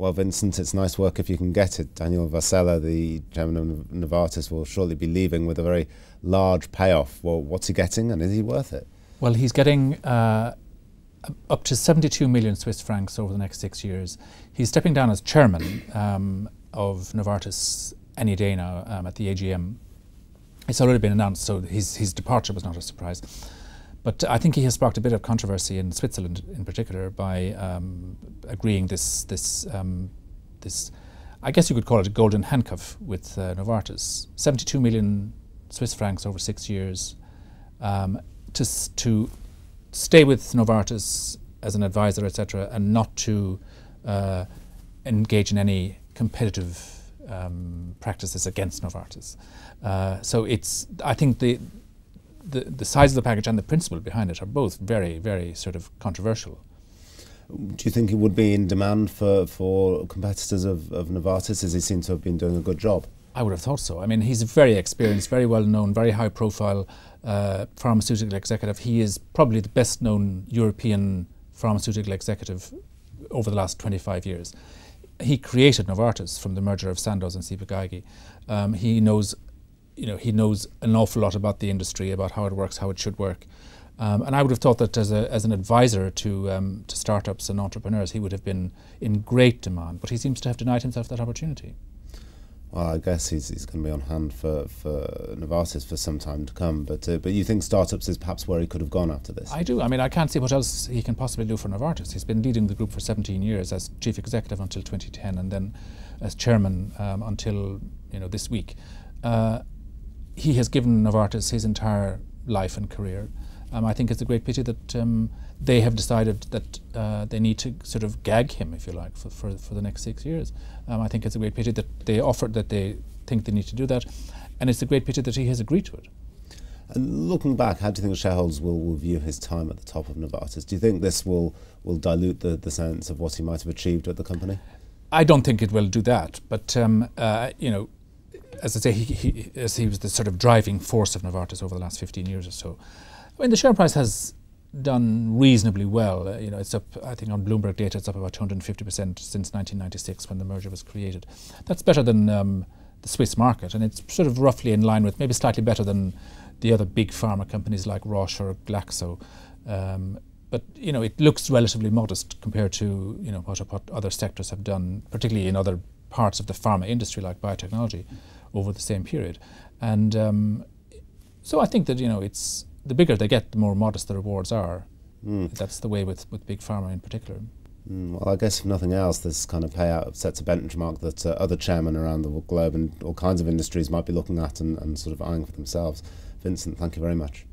Well, Vincent, it's nice work if you can get it. Daniel Vasella, the chairman of Novartis, will shortly be leaving with a very large payoff. Well, what's he getting, and is he worth it? Well, he's getting up to 72 million Swiss francs over the next 6 years. He's stepping down as chairman of Novartis any day now at the AGM. It's already been announced, so his departure was not a surprise. But I think he has sparked a bit of controversy in Switzerland, in particular, by agreeing this, I guess you could call it a golden handcuff with Novartis. 72 million Swiss francs over 6 years to stay with Novartis as an advisor, etc., and not to engage in any competitive practices against Novartis. So I think the size of the package and the principle behind it are both very, very sort of controversial. Do you think he would be in demand for competitors of Novartis, as he seems to have been doing a good job? I would have thought so. I mean, he's very experienced, very well known, very high profile pharmaceutical executive. He is probably the best known European pharmaceutical executive over the last 25 years. He created Novartis from the merger of Sandoz and Ciba-Geigy. He knows an awful lot about the industry, about how it works, how it should work. And I would have thought that as an advisor to startups and entrepreneurs, he would have been in great demand. But he seems to have denied himself that opportunity. Well, I guess he's going to be on hand for Novartis for some time to come. But you think startups is perhaps where he could have gone after this? I do. I mean, I can't see what else he can possibly do for Novartis. He's been leading the group for 17 years as chief executive until 2010, and then as chairman until this week. He has given Novartis his entire life and career. I think it's a great pity that they have decided that they need to sort of gag him, if you like, for the next 6 years. I think it's a great pity that they offered that they think they need to do that, and it's a great pity that he has agreed to it. And looking back, how do you think shareholders will view his time at the top of Novartis? Do you think this will dilute the sense of what he might have achieved at the company? I don't think it will do that, but as I say, he was the sort of driving force of Novartis over the last 15 years or so. I mean, the share price has done reasonably well. It's up, I think on Bloomberg data, it's up about 250% since 1996 when the merger was created. That's better than the Swiss market, and it's sort of roughly in line with, maybe slightly better than the other big pharma companies like Roche or Glaxo. But it looks relatively modest compared to what other sectors have done, particularly in other parts of the pharma industry like biotechnology over the same period. And so I think that it's the bigger they get, the more modest the rewards are. That's the way with big pharma in particular. Well, I guess if nothing else, this kind of payout sets a benchmark that other chairmen around the globe and all kinds of industries might be looking at and sort of eyeing for themselves. Vincent, thank you very much.